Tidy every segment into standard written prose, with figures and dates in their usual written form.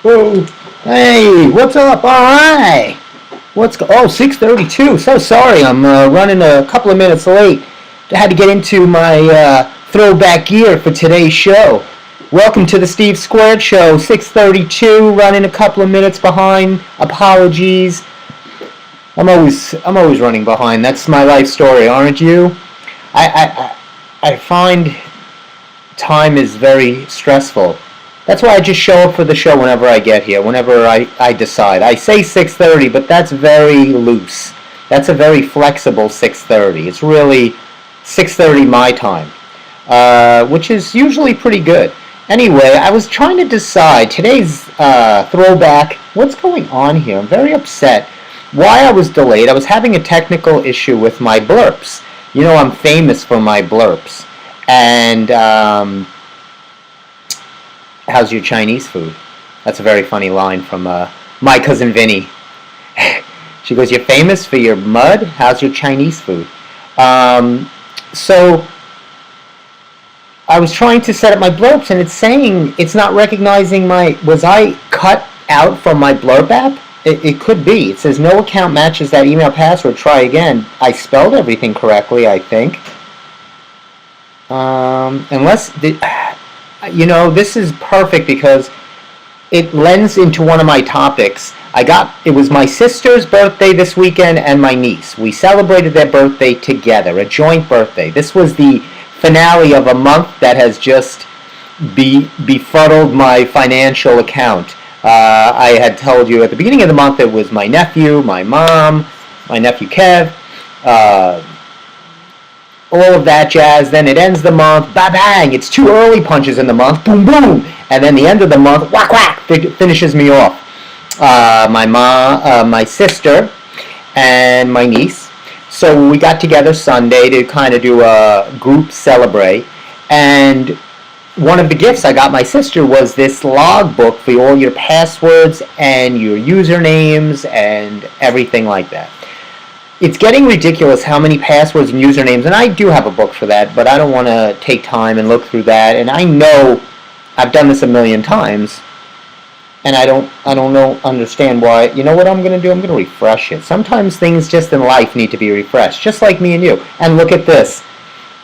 Whoa. Hey, what's up? All right. 6:32. So sorry, I'm running a couple of minutes late. I had to get into my throwback gear for today's show. Welcome to the Steve Squared Show. 6:32, running a couple of minutes behind. Apologies. I'm always running behind. That's my life story, aren't you? I find time is very stressful. That's why I just show up for the show whenever I get here, whenever I decide. I say 6:30, but that's very loose. That's a very flexible 6:30. It's really 6:30 my time, which is usually pretty good. Anyway, I was trying to decide today's throwback. What's going on here? I'm very upset. Why I was delayed. I was having a technical issue with my blurps. You know, I'm famous for my blurps. And how's your Chinese food? That's a very funny line from my cousin Vinny. She goes, you're famous for your mud? How's your Chinese food? So I was trying to set up my blurps, and it's saying it's not recognizing was I cut out from my blurb app? It could be. It says no account matches that email password. Try again. I spelled everything correctly, I think. This is perfect because it lends into one of my topics. It was my sister's birthday this weekend and my niece. We celebrated their birthday together, a joint birthday. This was the finale of a month that has just befuddled my financial account. I had told you at the beginning of the month it was my nephew, my mom, my nephew Kev, all of that jazz. Then it ends the month, bang, it's 2 early punches in the month, boom, boom. And then the end of the month, whack, whack, finishes me off. My mom, my sister, and my niece. So we got together Sunday to kind of do a group celebrate. And one of the gifts I got my sister was this logbook for all your passwords and your usernames and everything like that. It's getting ridiculous how many passwords and usernames, and I do have a book for that, but I don't want to take time and look through that. And I know I've done this a million times, and I don't understand why. You know what I'm going to do? I'm going to refresh it. Sometimes things just in life need to be refreshed, just like me and you. And look at this,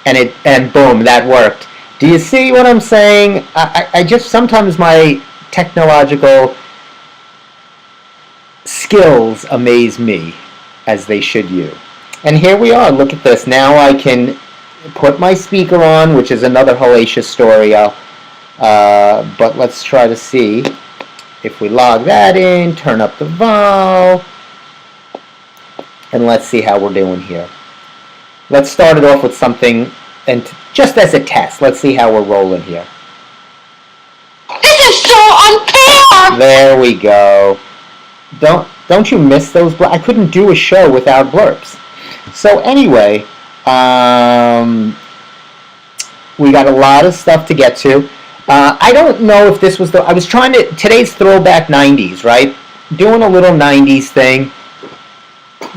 and boom, that worked. Do you see what I'm saying? I just, sometimes my technological skills amaze me, as they should you. And here we are. Look at this. Now I can put my speaker on, which is another hellacious story. But let's try to see if we log that in, turn up the vol, and let's see how we're doing here. Let's start it off with something, and just as a test, let's see how we're rolling here. This is so unfair! There we go. Don't you miss those I couldn't do a show without blurps. So anyway, we got a lot of stuff to get to. I don't know if this was I was trying to, today's throwback 90s, right? Doing a little 90s thing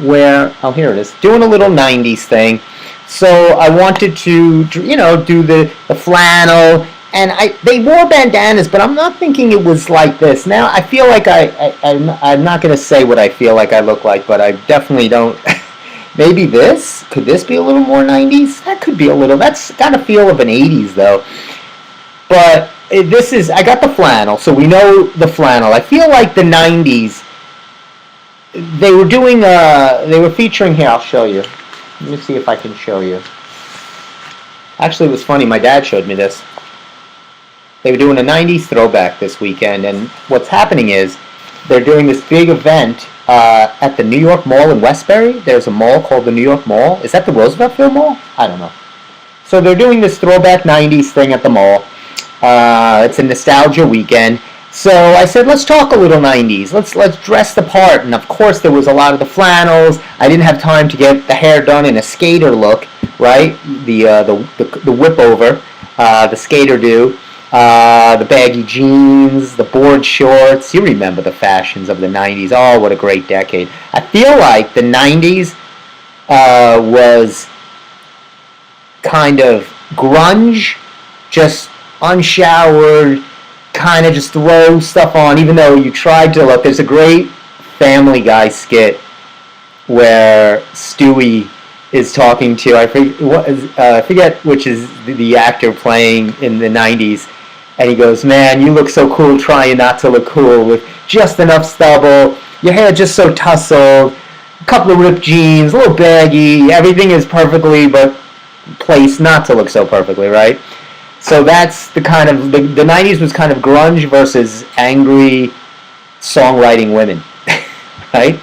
where, oh, here it is. Doing a little 90s thing. So I wanted to, do the flannel. And they wore bandanas, but I'm not thinking it was like this. Now, I feel like I'm not going to say what I feel like I look like, but I definitely don't. Maybe this? Could this be a little more 90s? That could be a little. That's got a feel of an 80s, though. But this is, I got the flannel, so we know the flannel. I feel like the 90s, they were featuring, here, I'll show you. Let me see if I can show you. Actually, it was funny. My dad showed me this. They were doing a 90s throwback this weekend, and what's happening is they're doing this big event at the New York Mall in Westbury. There's a mall called the New York Mall. Is that the Roosevelt Field Mall? I don't know. So they're doing this throwback 90s thing at the mall. It's a nostalgia weekend. So I said, let's talk a little 90s. Let's dress the part. And of course, there was a lot of the flannels. I didn't have time to get the hair done in a skater look, right? The whip over, the skater do. The baggy jeans, the board shorts. You remember the fashions of the 90s. Oh, what a great decade. I feel like the 90s was kind of grunge, just unshowered, kind of just throw stuff on, even though you tried to look. There's a great Family Guy skit where Stewie is talking to, I forget which is the actor playing in the 90s, and he goes, man, you look so cool trying not to look cool with just enough stubble, your hair just so tousled, a couple of ripped jeans, a little baggy, everything is perfectly but placed not to look so perfectly, right? So that's the kind of, the 90s was kind of grunge versus angry songwriting women, right?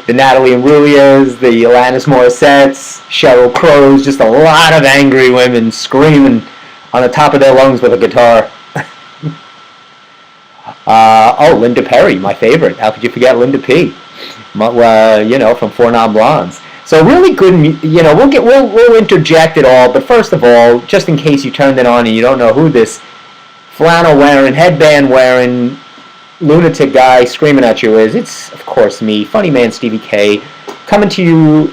The Natalie Imbruglias, the Alanis Morissettes, Sheryl Crows, just a lot of angry women screaming on the top of their lungs with a guitar. Linda Perry, my favorite. How could you forget Linda P? From Four Non Blondes. So really good, we'll interject it all, but first of all, just in case you turned it on and you don't know who this flannel wearing, headband wearing, lunatic guy screaming at you is, it's of course me, funny man Stevie K, coming to you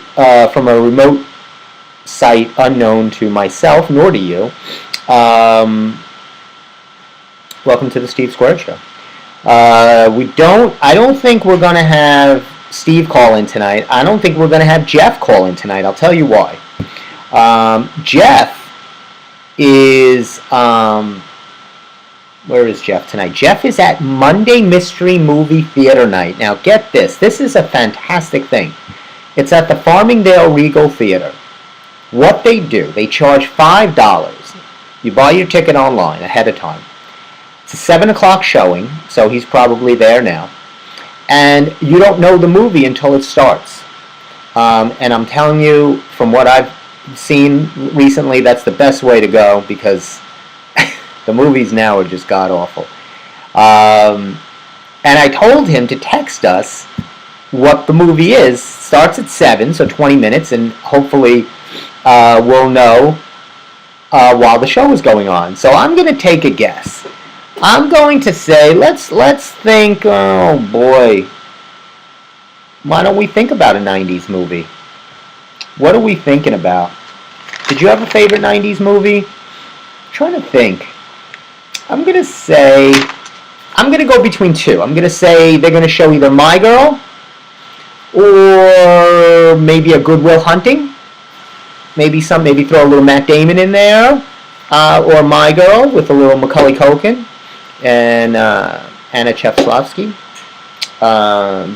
from a remote site unknown to myself nor to you. Welcome to the Steve Squared Show. I don't think we're going to have Steve call in tonight. I don't think we're going to have Jeff call in tonight. I'll tell you why. Jeff is, where is Jeff tonight? Jeff is at Monday Mystery Movie Theater Night. Now get this. This is a fantastic thing. It's at the Farmingdale Regal Theater. What they do, they charge $5. You buy your ticket online ahead of time. It's a 7 o'clock showing, so he's probably there now. And you don't know the movie until it starts. And I'm telling you, from what I've seen recently, that's the best way to go, because the movies now are just god-awful. And I told him to text us what the movie is. Starts at 7, so 20 minutes, and hopefully we'll know while the show is going on. So I'm going to take a guess. I'm going to say, let's think, oh boy, why don't we think about a 90s movie? What are we thinking about? Did you have a favorite 90s movie? I'm trying to think. I'm going to go between two. I'm going to say they're going to show either My Girl or maybe a Good Will Hunting. Maybe throw a little Matt Damon in there, or My Girl with a little Macaulay Culkin and Anna Chepslovsky.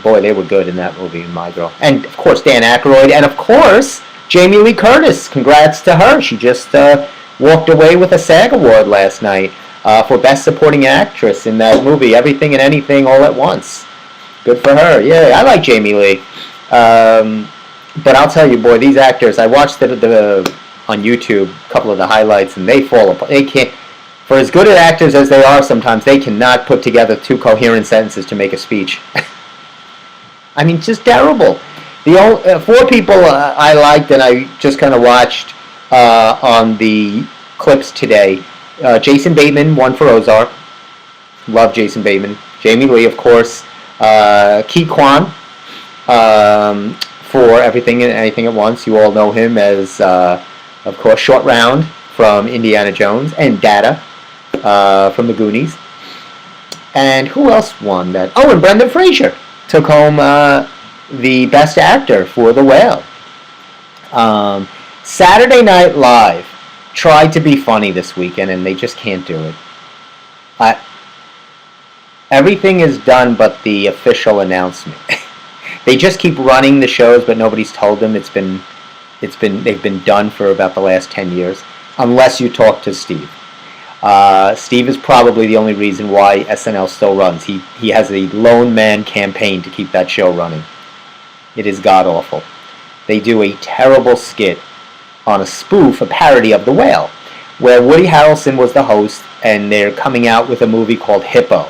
Boy, they were good in that movie, My Girl. And of course Dan Aykroyd, and of course Jamie Lee Curtis. Congrats to her. She just walked away with a SAG award last night for Best Supporting Actress in that movie, Everything and Anything All at Once. Good for her. Yeah, I like Jamie Lee. But I'll tell you, boy, these actors, I watched it on YouTube, a couple of the highlights, and they fall apart. They can't, for as good at actors as they are sometimes, they cannot put together two coherent sentences to make a speech. I mean, just terrible. The four people I liked and I just kind of watched on the clips today. Jason Bateman won for Ozark. Love Jason Bateman. Jamie Lee, of course. Ki Kwan for Everything and Anything at Once. You all know him as, of course, Short Round from Indiana Jones, and Data from The Goonies. And who else won that? Oh, and Brendan Fraser took home the Best Actor for The Whale. Saturday Night Live tried to be funny this weekend, and they just can't do it. Everything is done but the official announcement. They just keep running the shows, but nobody's told them they've been done for about the last 10 years, unless you talk to Steve. Steve is probably the only reason why SNL still runs. He has a lone man campaign to keep that show running. It is god-awful. They do a terrible skit on a spoof, a parody of The Whale, where Woody Harrelson was the host, and they're coming out with a movie called Hippo.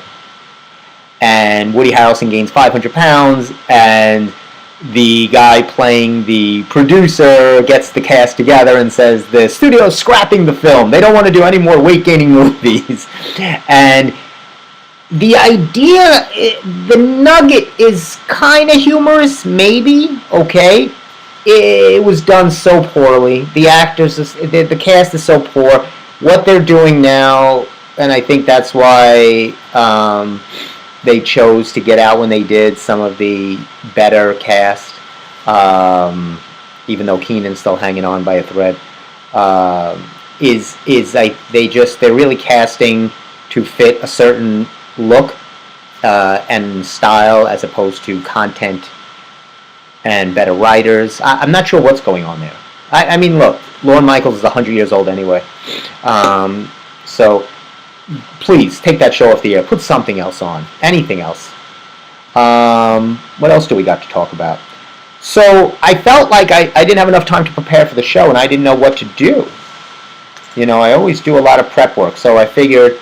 And Woody Harrelson gains 500 pounds, and the guy playing the producer gets the cast together and says the studio's scrapping the film. They don't want to do any more weight-gaining movies. And the idea, the nugget is kind of humorous, maybe, okay? It was done so poorly. The actors, the cast is so poor. What they're doing now, and I think that's why they chose to get out when they did some of the better cast, even though Keenan's still hanging on by a thread. Is like they're really casting to fit a certain look and style as opposed to content and better writers. I'm not sure what's going on there. I mean, look, Lorne Michaels is 100 years old anyway. So please take that show off the air. Put something else on. Anything else. What else do we got to talk about? So I felt like I didn't have enough time to prepare for the show, and I didn't know what to do. You know, I always do a lot of prep work, so I figured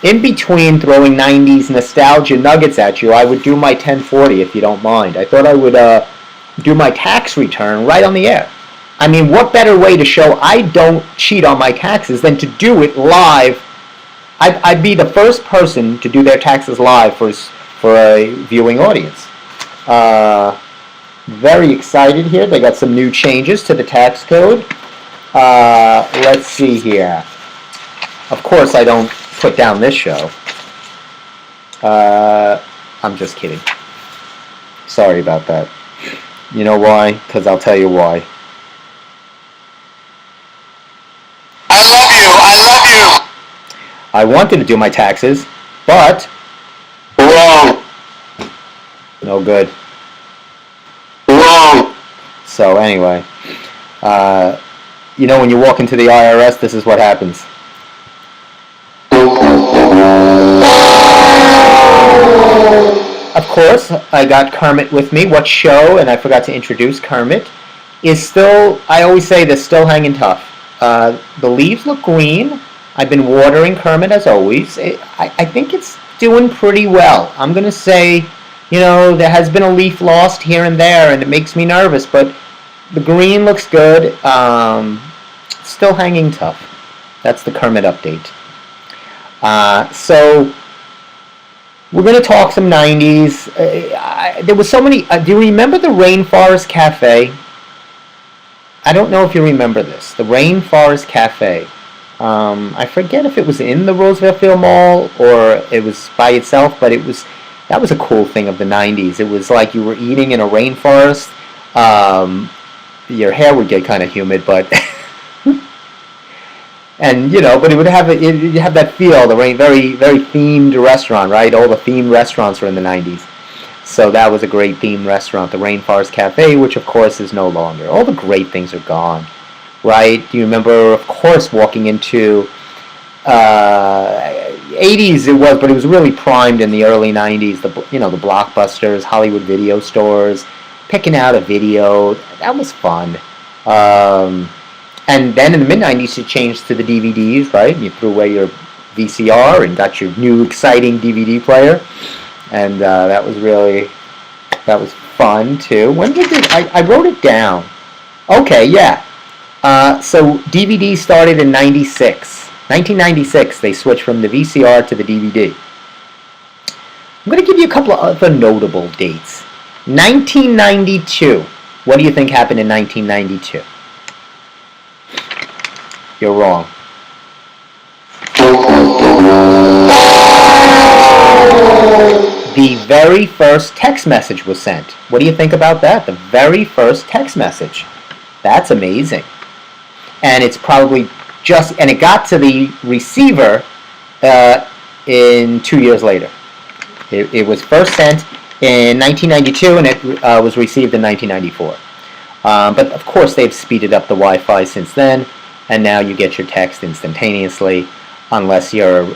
in between throwing 90s nostalgia nuggets at you, I would do my 1040 if you don't mind. I thought I would do my tax return right on the air. I mean, what better way to show I don't cheat on my taxes than to do it live? I'd be the first person to do their taxes live for a viewing audience. Very excited here. They got some new changes to the tax code. Let's see here. Of course, I don't put down this show. I'm just kidding. Sorry about that. You know why? Because I'll tell you why. I love you. I love you. I wanted to do my taxes, but Wrong. no good. Wrong. So anyway, you know, when you walk into the IRS, this is what happens. Of course, I got Kermit with me. What show, and I forgot to introduce Kermit, is still, I always say this, still hanging tough. The leaves look green. I've been watering Kermit as always. I think it's doing pretty well. I'm going to say, you know, there has been a leaf lost here and there, and it makes me nervous, but the green looks good. Still hanging tough. That's the Kermit update. So we're going to talk some 90s. There was so many. Do you remember the Rainforest Cafe? I don't know if you remember this. The Rainforest Cafe. I forget if it was in the Roosevelt Field Mall or it was by itself, but that was a cool thing of the 90s. It was like you were eating in a rainforest. Your hair would get kind of humid, but and you know, but it would have that feel. The very very themed restaurant, right? All the themed restaurants were in the 90s. So that was a great themed restaurant, the Rainforest Cafe, which of course is no longer. All the great things are gone, right? Do you remember, of course, walking into 80s it was, but it was really primed in the early 90s. The Blockbusters, Hollywood video stores, picking out a video. That was fun. And then in the mid-90s, it changed to the DVDs, right? You threw away your VCR and got your new exciting DVD player. And that was fun, too. When did it? I wrote it down. Okay, yeah. So DVD started in 1996, they switched from the VCR to the DVD. I'm going to give you a couple of other notable dates. 1992. What do you think happened in 1992? You're wrong. The very first text message was sent. What do you think about that? The very first text message. That's amazing. And it's probably and it got to the receiver in 2 years later. It was first sent in 1992 and it was received in 1994. But of course they've speeded up the Wi-Fi since then, and now you get your text instantaneously, unless you're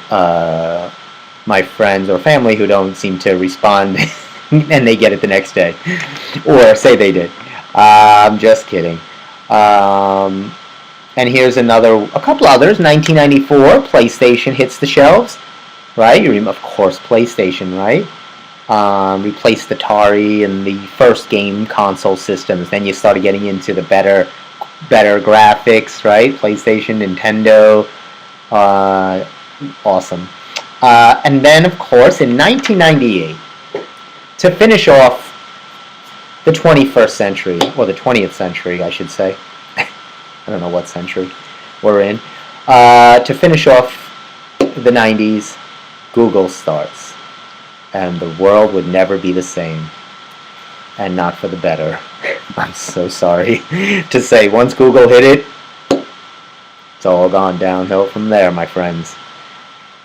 my friends or family who don't seem to respond and they get it the next day. Or say they did. I'm just kidding. And here's a couple others. 1994, PlayStation hits the shelves, right? Of course, PlayStation, right? Replaced Atari and the first game console systems. Then you started getting into the better graphics, right? PlayStation, Nintendo, awesome. And then, of course, in 1998, to finish off the 21st century, or the 20th century, I should say. I don't know what century we're in. To finish off the 90s, Google starts. And the world would never be the same. And not for the better. I'm so sorry to say. Once Google hit it, it's all gone downhill from there, my friends.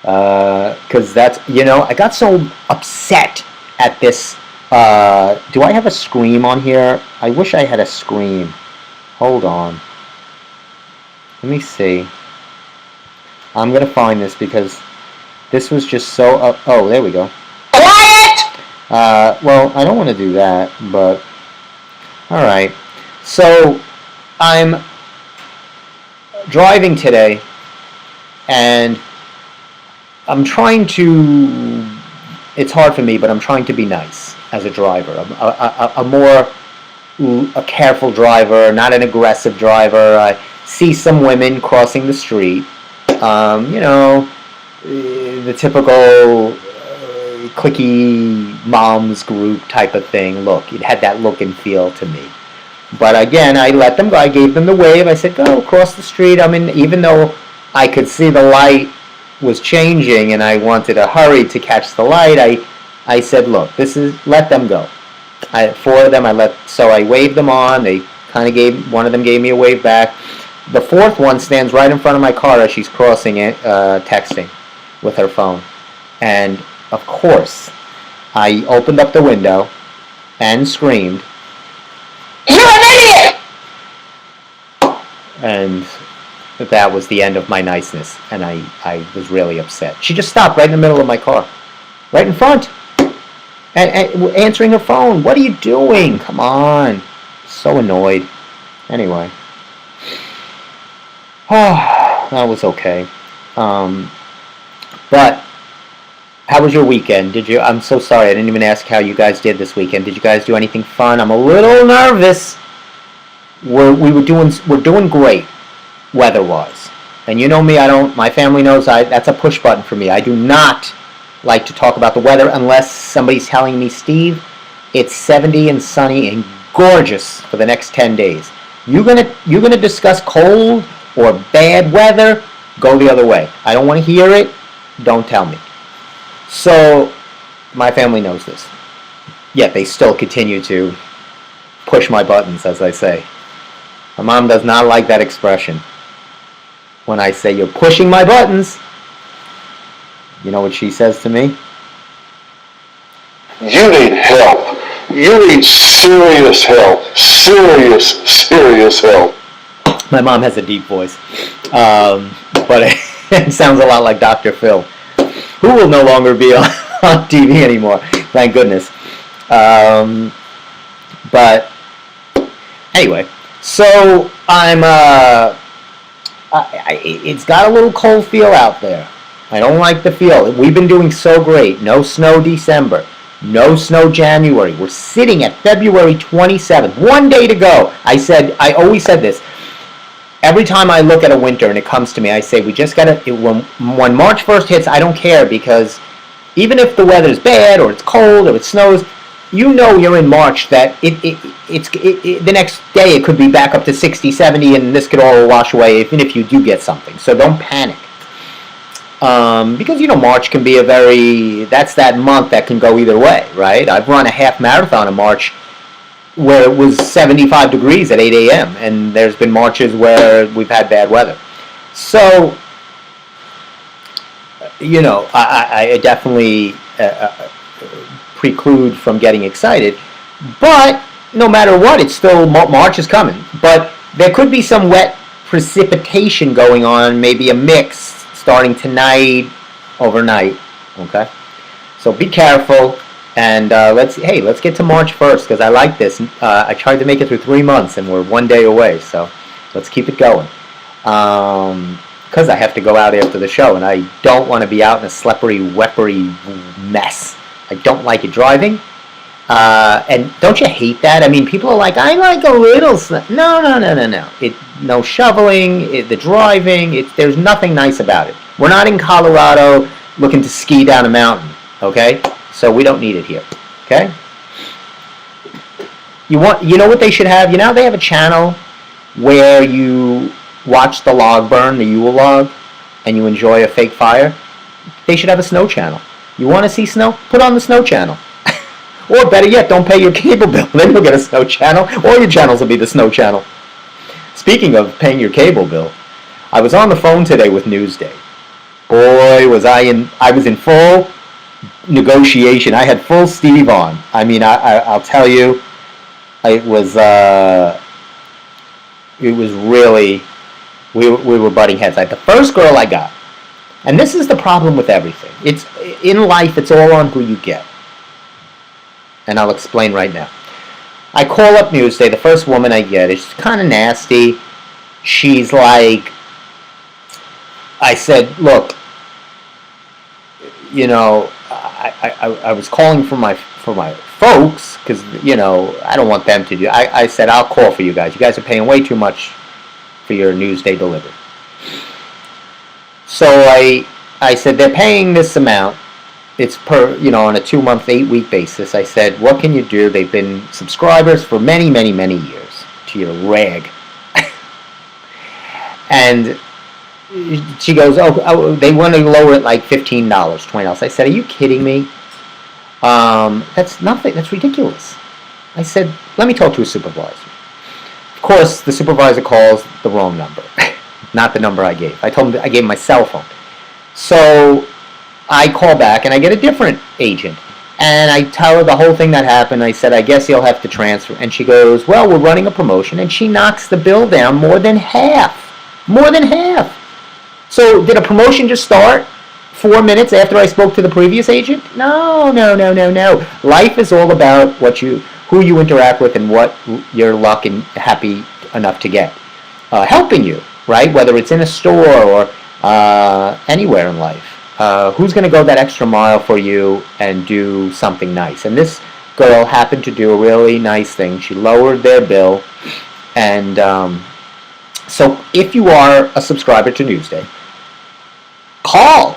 Because that's, I got so upset at this. Do I have a scream on here? I wish I had a scream. Hold on. Let me see. I'm going to find this because this was just so... oh, there we go. Quiet! Well, I don't want to do that, but... Alright. So, I'm driving today, and I'm trying to... It's hard for me, but I'm trying to be nice as a driver. A careful driver, not an aggressive driver. I see some women crossing the street. The typical cliquey moms group type of thing. Look, it had that look and feel to me. But again, I let them go. I gave them the wave. I said, go across the street. I mean, even though I could see the light was changing and I wanted to hurry to catch the light, I said, look, let them go. Four of them, so I waved them on. They kind of one of them gave me a wave back. The fourth one stands right in front of my car as she's crossing it, texting with her phone. And, of course, I opened up the window and screamed, You're an idiot! And that was the end of my niceness. And I was really upset. She just stopped right in the middle of my car. Right in front. And answering her phone. What are you doing? Come on. So annoyed. Anyway. That was okay. But how was your weekend? I'm so sorry, I didn't even ask how you guys did this weekend. Did you guys do anything fun? I'm a little nervous. We're doing great weather-wise. And you know me, my family knows that's a push button for me. I do not like to talk about the weather unless somebody's telling me, Steve, it's 70 and sunny and gorgeous for the next 10 days. You're gonna discuss cold or bad weather, go the other way. I don't want to hear it. Don't tell me. So, my family knows this. Yet they still continue to push my buttons, as I say. My mom does not like that expression. When I say, you're pushing my buttons, you know what she says to me? You need help. You need serious help. Serious help. My mom has a deep voice. But it sounds a lot like Dr. Phil, who will no longer be on TV anymore, thank goodness. But anyway, so it's got a little cold feel out there. I don't like the feel. We've been doing so great. No snow December. No snow January. We're sitting at February 27th. 1 day to go. I always said this. Every time I look at a winter and it comes to me, I say, we just got to, when March 1st hits, I don't care, because even if the weather's bad or it's cold or it snows, you're in March that the next day it could be back up to 60, 70, and this could all wash away even if you do get something. So don't panic. Because, March can be that's that month that can go either way, right? I've run a half marathon in March where it was 75 degrees at 8 a.m. and there's been marches where we've had bad weather. So, I definitely preclude from getting excited. But no matter what, it's still, March is coming. But there could be some wet precipitation going on, maybe a mix starting tonight, overnight, okay? So be careful. And let's get to March 1st, because I like this. I tried to make it through 3 months, and we're 1 day away. So let's keep it going. Because I have to go out after the show, and I don't want to be out in a slippery, weppery mess. I don't like it driving. And don't you hate that? I mean, people are like, I like a little No. No shoveling, the driving. There's nothing nice about it. We're not in Colorado looking to ski down a mountain, okay? So we don't need it here, okay? You know what they should have? They have a channel where you watch the log burn, the Yule log, and you enjoy a fake fire. they should have a snow channel. You want to see snow? Put on the snow channel. Or better yet, don't pay your cable bill. Then you'll get a snow channel. All your channels will be the snow channel. Speaking of paying your cable bill, I was on the phone today with Newsday. Boy, was I was in full negotiation. I had full Steve on. I mean, I'll tell you, it was really, we were butting heads. Like the first girl I got, and this is the problem with everything. It's in life, it's all on who you get. And I'll explain right now. I call up Newsday. The first woman I get is kind of nasty. She's like, I said, look, you know, I was calling for my folks because, you know, I don't want them to do. I said, I'll call for you guys. You guys are paying way too much for your Newsday delivery. So I said, they're paying this amount. It's per, you know, on a 2-month, 8-week basis. I said, what can you do? They've been subscribers for many, many, many years to your rag. And she goes, oh, they want to lower it like $15, $20. I said, are you kidding me? That's nothing. That's ridiculous. I said, let me talk to a supervisor. Of course, the supervisor calls the wrong number, not the number I gave. I told him I gave him my cell phone. So I call back and I get a different agent. And I tell her the whole thing that happened. I said, I guess you'll have to transfer. And she goes, well, we're running a promotion. And she knocks the bill down more than half. More than half. So did a promotion just start 4 minutes after I spoke to the previous agent? No. Life is all about who you interact with and what you're lucky and happy enough to get. Helping you, right? Whether it's in a store or anywhere in life. Who's going to go that extra mile for you and do something nice? And this girl happened to do a really nice thing. She lowered their bill. And so if you are a subscriber to Newsday, call.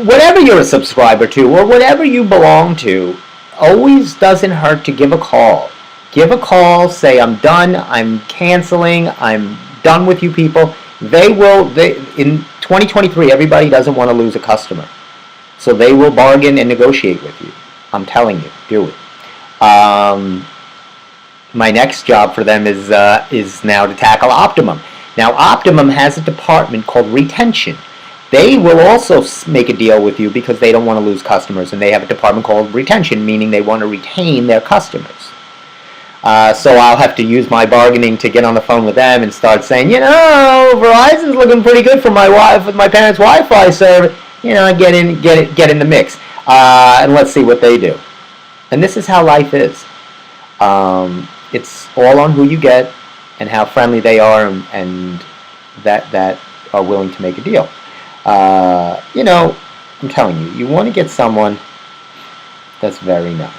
Whatever you're a subscriber to or whatever you belong to, always doesn't hurt to give a call. Give a call. Say, I'm done. I'm canceling. I'm done with you people. In 2023, everybody doesn't want to lose a customer. So they will bargain and negotiate with you. I'm telling you, do it. My next job for them is now to tackle Optimum. Now, Optimum has a department called retention. They will also make a deal with you because they don't want to lose customers, and they have a department called retention, meaning they want to retain their customers. So I'll have to use my bargaining to get on the phone with them and start saying, you know, Verizon's looking pretty good for my parents' Wi-Fi service. You know, get in the mix, and let's see what they do. And this is how life is. It's all on who you get and how friendly they are, and that are willing to make a deal. You know, I'm telling you, you want to get someone that's very nice.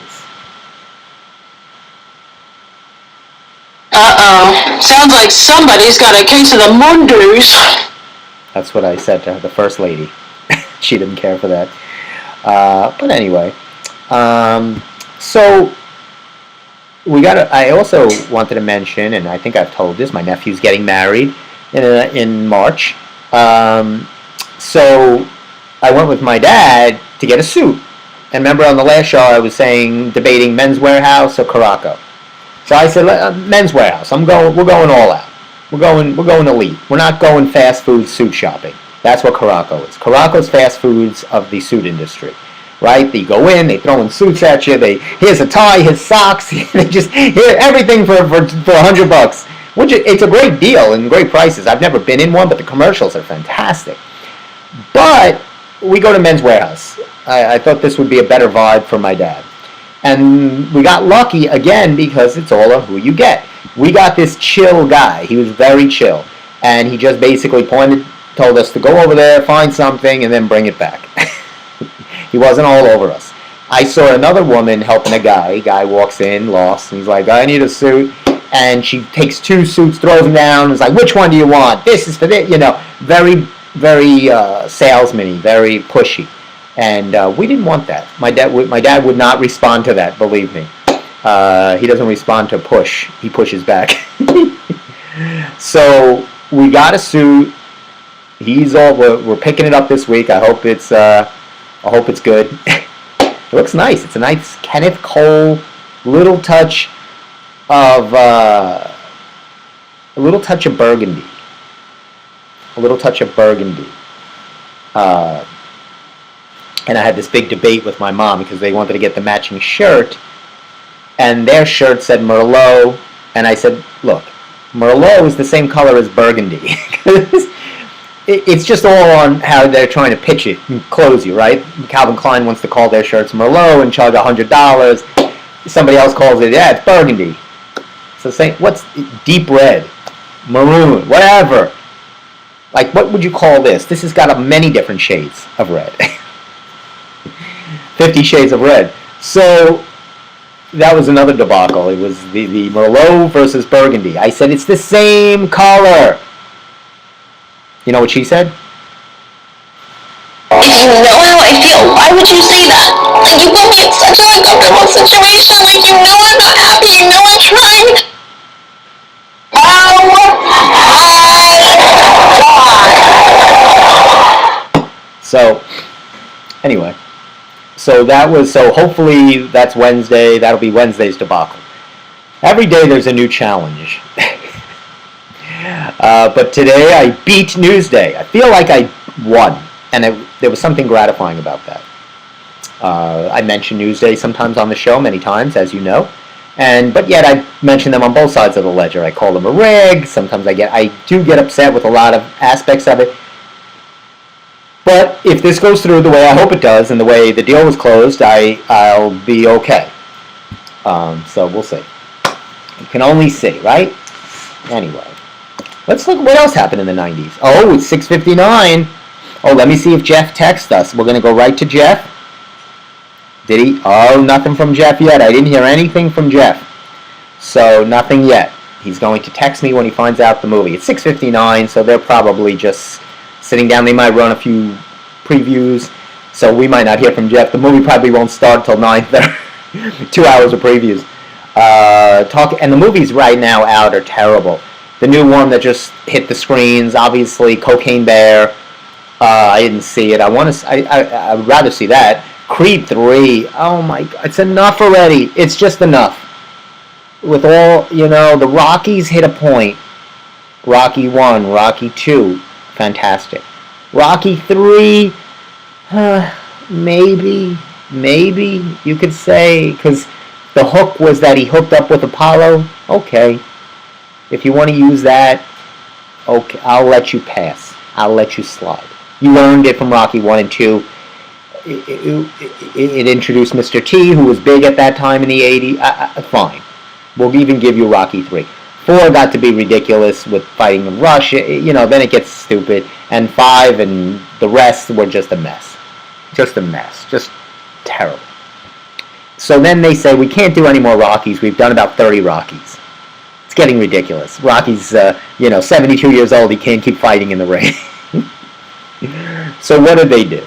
Sounds like somebody's got a case of the Mondays. That's what I said to her, the first lady. She didn't care for that. But anyway, so I also wanted to mention, and I think I've told this, my nephew's getting married in March. So I went with my dad to get a suit. And remember on the last show I was debating Men's Warehouse or Caraco. So I said, Men's Warehouse. We're going all out. We're going elite. We're not going fast food suit shopping. That's what Caraco is. Caraco's fast foods of the suit industry, right? They go in, they throw in suits at you. Here's a tie, here's socks. They just everything for $100. It's a great deal and great prices. I've never been in one, but the commercials are fantastic. But we go to Men's Warehouse. I thought this would be a better vibe for my dad. And we got lucky again because it's all of who you get. We got this chill guy. He was very chill. And he just basically told us to go over there, find something, and then bring it back. He wasn't all over us. I saw another woman helping a guy. Guy walks in, lost, and he's like, I need a suit. And she takes 2 suits, throws them down, and is like, which one do you want? This is for this. You know, very, very salesman-y, very pushy. And we didn't want that. My dad would not respond to that, believe me. He doesn't respond to push. He pushes back. So we got a suit. We're picking it up this week. I hope it's I hope it's good. It looks nice. It's a nice Kenneth Cole, little touch of burgundy. A little touch of burgundy. And I had this big debate with my mom because they wanted to get the matching shirt, and their shirt said Merlot, and I said, look, Merlot is the same color as burgundy. It's just all on how they're trying to pitch it and close you, right? Calvin Klein wants to call their shirts Merlot and charge $100. Somebody else calls it, yeah, it's burgundy. So say, what's deep red, maroon, whatever. Like, what would you call this? This has got many different shades of red. 50 Shades of Red. So that was another debacle. It was the Merlot versus burgundy. I said, it's the same color. You know what she said? If you know how I feel, why would you say that? Like, you put me in such an uncomfortable situation. Like, you know I'm not happy. You know I'm trying. So, anyway. So hopefully that's Wednesday. That'll be Wednesday's debacle. Every day there's a new challenge. But today I beat Newsday. I feel like I won. And there was something gratifying about that. I mention Newsday sometimes on the show, many times, as you know. But yet I mention them on both sides of the ledger. I call them a rig. Sometimes I do get upset with a lot of aspects of it. But if this goes through the way I hope it does and the way the deal was closed, I'll be okay. So we'll see. You can only see, right? Anyway, let's look at what else happened in the 90s. Oh, it's 6:59. Oh, let me see if Jeff texted us. We're going to go right to Jeff. Did he? Oh, nothing from Jeff yet. I didn't hear anything from Jeff. So nothing yet. He's going to text me when he finds out the movie. It's 6:59, so they're probably just sitting down. They might run a few previews, so we might not hear from Jeff. The movie probably won't start till 9:30. 2 hours of previews. And the movies right now out are terrible. The new one that just hit the screens, obviously, Cocaine Bear. I didn't see it. I would rather see that. Creed 3. Oh my God, it's enough already. It's just enough. With all, the Rockies hit a point. Rocky 1, Rocky 2, fantastic. Rocky 3, maybe you could say, because the hook was that he hooked up with Apollo. Okay, if you want to use that, okay, I'll let you pass. I'll let you slide. You learned it from Rocky 1 and 2. It introduced Mr. T, who was big at that time in the 80s. Fine. We'll even give you Rocky 3. 4 got to be ridiculous with fighting in Russia. Then it gets stupid. And 5 and the rest were just a mess. Just a mess. Just terrible. So then they say, we can't do any more Rockies. We've done about 30 Rockies. It's getting ridiculous. Rocky's, 72 years old. He can't keep fighting in the ring. So what did they do?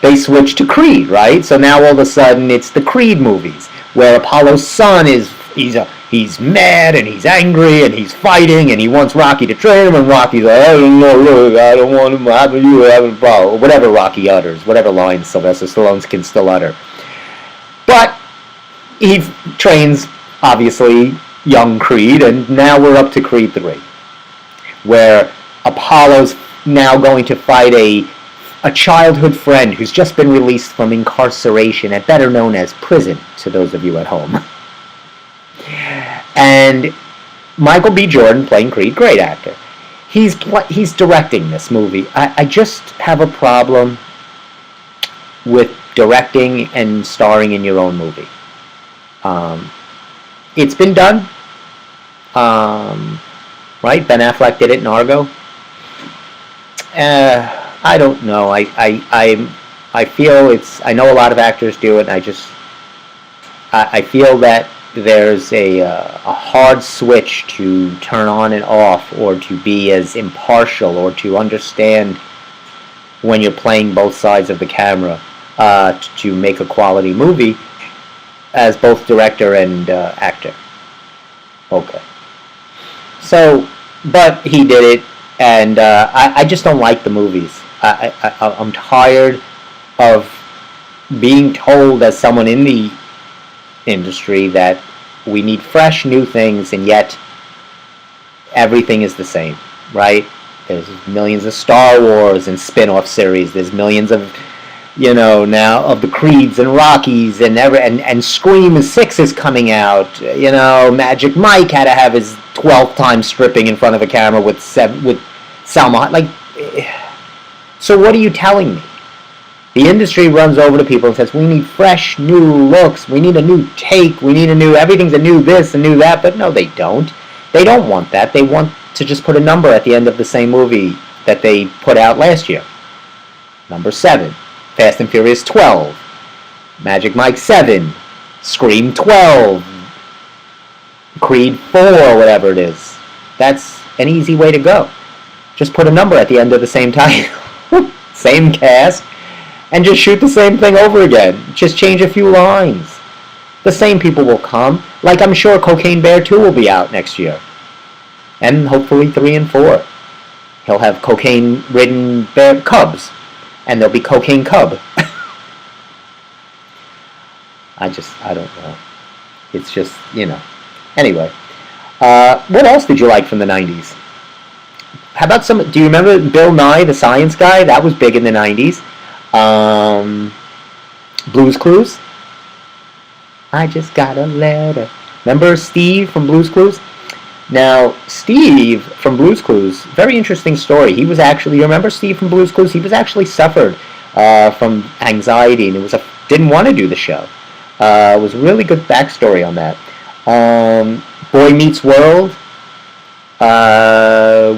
They switched to Creed, right? So now all of a sudden it's the Creed movies, where Apollo's son he's mad and he's angry and he's fighting and he wants Rocky to train him, and Rocky's like, I don't know, look, I don't want him having you having a problem. Whatever Rocky utters, whatever lines Sylvester Stallone can still utter. But he trains, obviously, young Creed, and now we're up to Creed 3, where Apollo's now going to fight a childhood friend who's just been released from incarceration, and better known as prison, to those of you at home. And Michael B. Jordan playing Creed, great actor. He's directing this movie. I just have a problem with directing and starring in your own movie. It's been done. Right? Ben Affleck did it in Argo. I don't know. I feel I know a lot of actors do it. I feel that there's a hard switch to turn on and off, or to be as impartial, or to understand when you're playing both sides of the camera to make a quality movie as both director and actor. Okay. So, but he did it, and I just don't like the movies. I'm tired of being told as someone in the industry that we need fresh new things, and yet everything is the same, right? There's millions of Star Wars and spin-off series. There's millions of, now of the Creeds and Rockies and Scream 6 is coming out. Magic Mike had to have his 12th time stripping in front of a camera with Salma. Like, so what are you telling me? The industry runs over to people and says, we need fresh, new looks. We need a new take. We need everything's a new this and new that. But no, they don't. They don't want that. They want to just put a number at the end of the same movie that they put out last year. Number 7, Fast and Furious 12, Magic Mike 7, Scream 12, Creed 4, whatever it is. That's an easy way to go. Just put a number at the end of the same title, same cast, and just shoot the same thing over again. Just change a few lines. The same people will come. Like I'm sure Cocaine Bear 2 will be out next year. And hopefully 3 and 4. He'll have cocaine-ridden bear cubs. And there'll be Cocaine Cub. I don't know. It's just, Anyway. What else did you like from the 90s? How about do you remember Bill Nye, the science guy? That was big in the 90s. Blue's Clues. I just got a letter. Remember Steve from Blue's Clues? Now, Steve from Blue's Clues, very interesting story. He was actually, you remember Steve from Blue's Clues? He was actually suffered from anxiety and didn't want to do the show. It was a really good backstory on that. Boy Meets World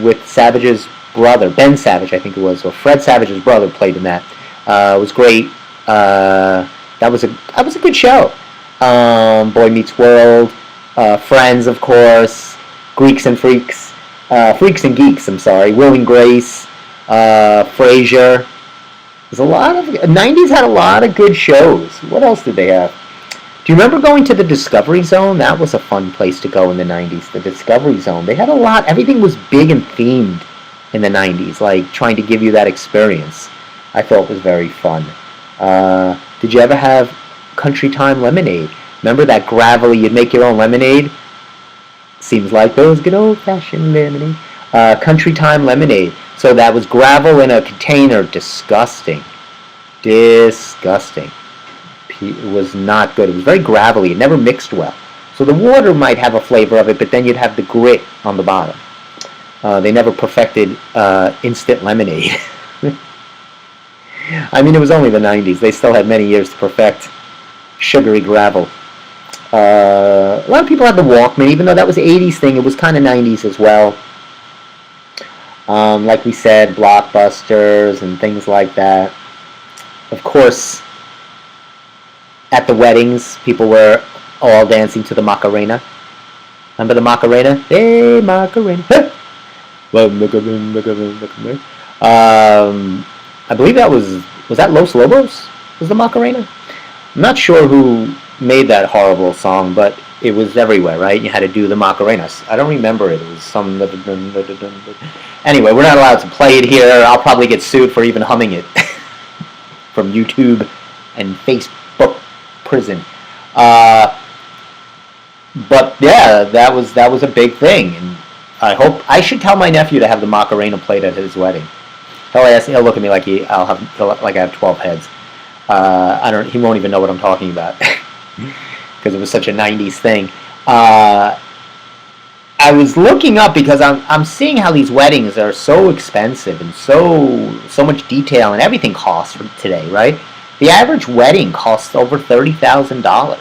with Savage's brother, Ben Savage, I think it was, or Fred Savage's brother played in that. It was great. That was a good show. Boy Meets World, Friends, of course, Freaks and Geeks, I'm sorry, Will and Grace, Frasier. There's a lot of 90s had a lot of good shows. What else did they have? Do you remember going to the Discovery Zone? That was a fun place to go in the 90s. The Discovery Zone. They had a lot. Everything was big and themed in the 90s, like trying to give you that experience. I thought was very fun. Did you ever have Country Time Lemonade? Remember that gravelly, you'd make your own lemonade? Seems like those good old-fashioned lemonade. Country Time Lemonade. So that was gravel in a container. Disgusting. Disgusting. It was not good. It was very gravelly. It never mixed well. So the water might have a flavor of it, but then you'd have the grit on the bottom. They never perfected instant lemonade. I mean, it was only the 90s. They still had many years to perfect sugary gravel. A lot of people had the Walkman, even though that was an 80s thing. It was kind of 90s as well. Like we said, Blockbusters and things like that. Of course, at the weddings, people were all dancing to the Macarena. Remember the Macarena? Hey, Macarena. I believe that was that Los Lobos? Was the Macarena? I'm not sure who made that horrible song, but it was everywhere, right? You had to do the Macarenas. I don't remember it. It was some... Anyway, we're not allowed to play it here. I'll probably get sued for even humming it from YouTube and Facebook prison. But yeah, that was a big thing, and I should tell my nephew to have the Macarena played at his wedding. He'll look at me like I have 12 heads. He won't even know what I'm talking about because it was such a 90s thing. I was looking up because I'm seeing how these weddings are so expensive and so much detail and everything costs today, right? The average wedding costs over $30,000.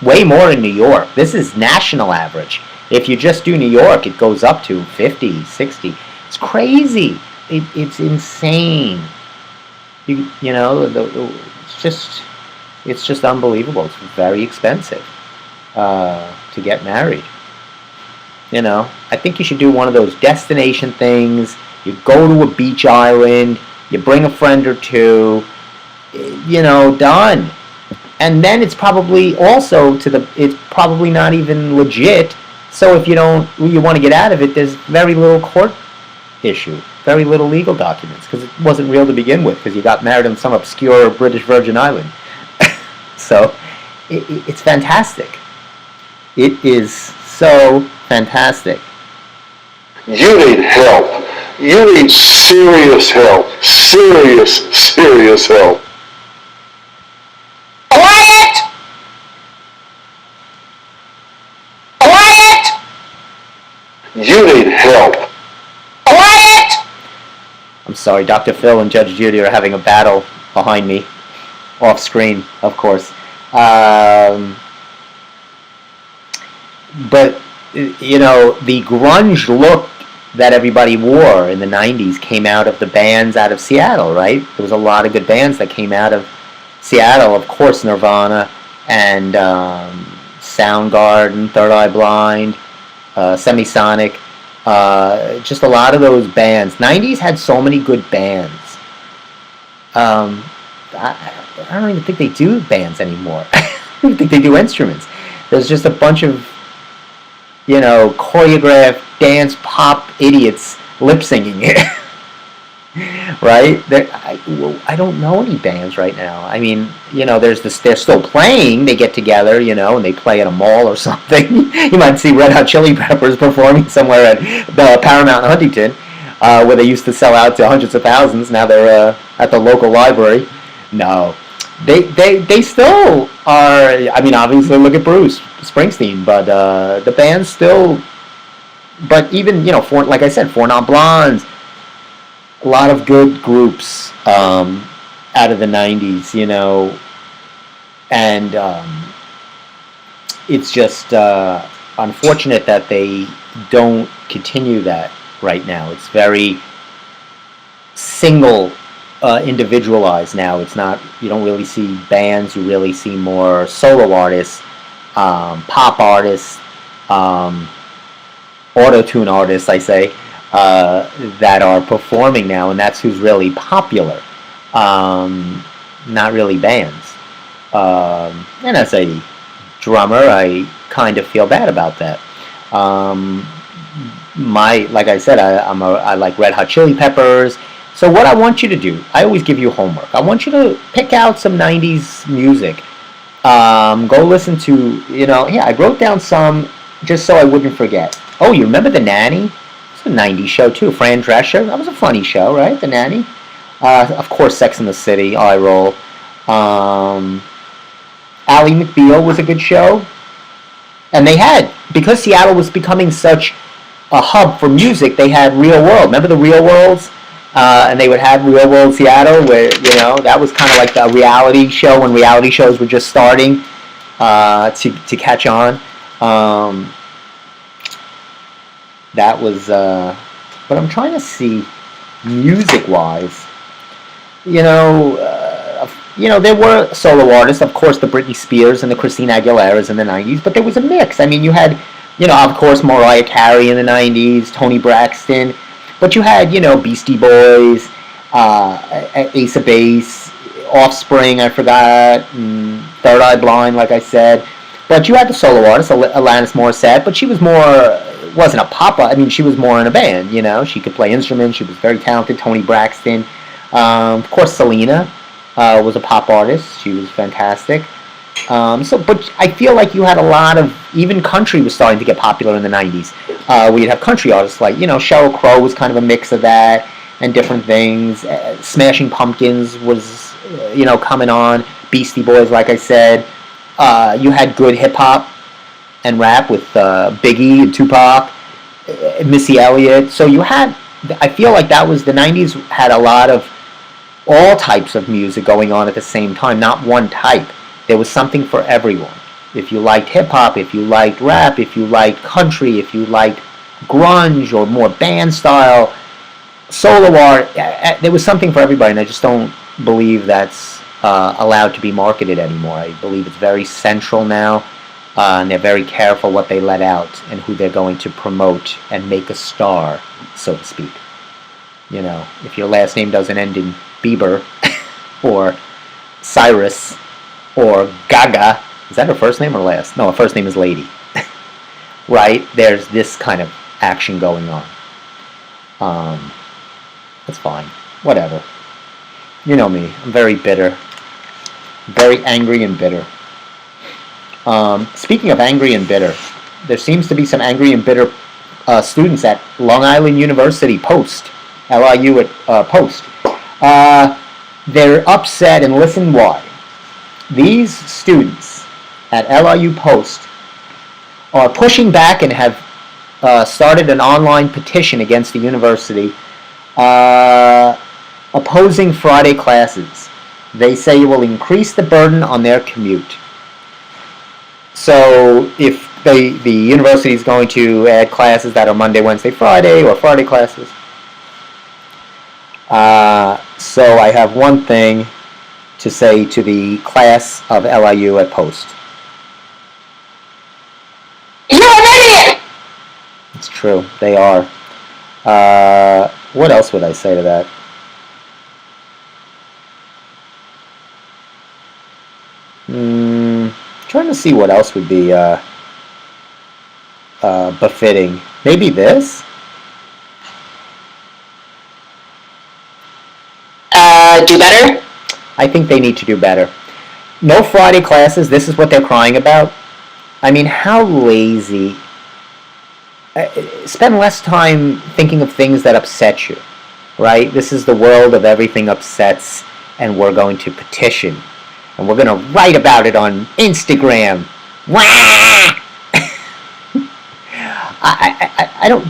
Way more in New York. This is national average. If you just do New York, it goes up to 50, 60. It's crazy. It's insane. It's just unbelievable. It's very expensive to get married. I think you should do one of those destination things. You go to a beach island. You bring a friend or two. Done. And then it's probably also it's probably not even legit. So if you want to get out of it, there's very little court issue, very little legal documents, because it wasn't real to begin with, because you got married on some obscure British Virgin Island. So it's fantastic. It is so fantastic. You need help. You need serious help. Serious help. Quiet! Quiet! You need help. Quiet! I'm sorry, Dr. Phil and Judge Judy are having a battle behind me, off screen, of course. But, you know, the grunge look that everybody wore in the 90s came out of the bands out of Seattle, right? There was a lot of good bands that came out of Seattle. Of course, Nirvana and Soundgarden, Third Eye Blind, Semisonic. Just a lot of those bands. 90s had so many good bands. I don't even think they do bands anymore. I don't even think they do instruments. There's just a bunch of, you know, choreographed dance pop idiots lip singing it. Right? I don't know any bands right now. I mean, you know, they're still playing. They get together, you know, and they play at a mall or something. You might see Red Hot Chili Peppers performing somewhere at the Paramount in Huntington, where they used to sell out to hundreds of thousands. Now they're at the local library. No, they still are. I mean, obviously, look at Bruce Springsteen, but the band's still. But even, you know, like I said, Four Non Blondes. A lot of good groups out of the 90s, you know, and it's just unfortunate that they don't continue that right now. It's very single, individualized now. It's not, you don't really see bands, you really see more solo artists, pop artists, auto-tune artists, I say, that are performing now, and that's who's really popular. Not really bands. And as a drummer, I kind of feel bad about that. Like I said, I like Red Hot Chili Peppers. So what I want you to do, I always give you homework. I want you to pick out some 90s music. Go listen to, you know, yeah, I wrote down some just so I wouldn't forget. Oh, you remember The Nanny? It's a 90s show too. Fran Drescher. That was a funny show, right? The Nanny. Of course, Sex and the City. I Roll. Ally McBeal was a good show. And they had, because Seattle was becoming such a hub for music, they had Real World. Remember the Real Worlds? And they would have Real World Seattle, where, you know, that was kind of like a reality show when reality shows were just starting to catch on. That was, but I'm trying to see, music-wise, you know, there were solo artists, of course, the Britney Spears and the Christina Aguileras in the 90s, but there was a mix. I mean, you had, you know, of course, Mariah Carey in the 90s, Toni Braxton, but you had, you know, Beastie Boys, Ace of Base, Offspring, I forgot, and Third Eye Blind, like I said. But you had the solo artist, Alanis Morissette, but she was more, wasn't a pop, I mean, she was more in a band, you know. She could play instruments, she was very talented. Toni Braxton. Of course, Selena was a pop artist. She was fantastic. But I feel like you had a lot of, even country was starting to get popular in the 90s. Where you'd have country artists like, you know, Sheryl Crow was kind of a mix of that and different things. Smashing Pumpkins was, you know, coming on. Beastie Boys, like I said. You had good hip-hop and rap with Biggie and Tupac, Missy Elliott. So you had, I feel like that was, the 90s had a lot of all types of music going on at the same time, not one type. There was something for everyone. If you liked hip-hop, if you liked rap, if you liked country, if you liked grunge or more band style, solo art, there was something for everybody, and I just don't believe that's allowed to be marketed anymore. I believe it's very central now, and they're very careful what they let out and who they're going to promote and make a star, so to speak. You know, if your last name doesn't end in Bieber or Cyrus or Gaga, is that her first name or last? No, her first name is Lady. Right? There's this kind of action going on. That's fine. Whatever. You know me. I'm very bitter. Very angry and bitter. Speaking of angry and bitter, there seems to be some angry and bitter students at Long Island University Post, LIU at Post. They're upset, and listen why. These students at LIU Post are pushing back and have started an online petition against the university opposing Friday classes. They say it will increase the burden on their commute. So if the university is going to add classes that are Monday, Wednesday, Friday, or Friday classes. So I have one thing to say to the class of LIU at Post. You're an idiot! It's true, they are. What else would I say to that? Trying to see what else would be befitting. Maybe this? Do better? I think they need to do better. No Friday classes, this is what they're crying about. I mean, how lazy. Spend less time thinking of things that upset you, right? This is the world of everything upsets, and we're going to petition. And we're going to write about it on Instagram. Wah! I don't.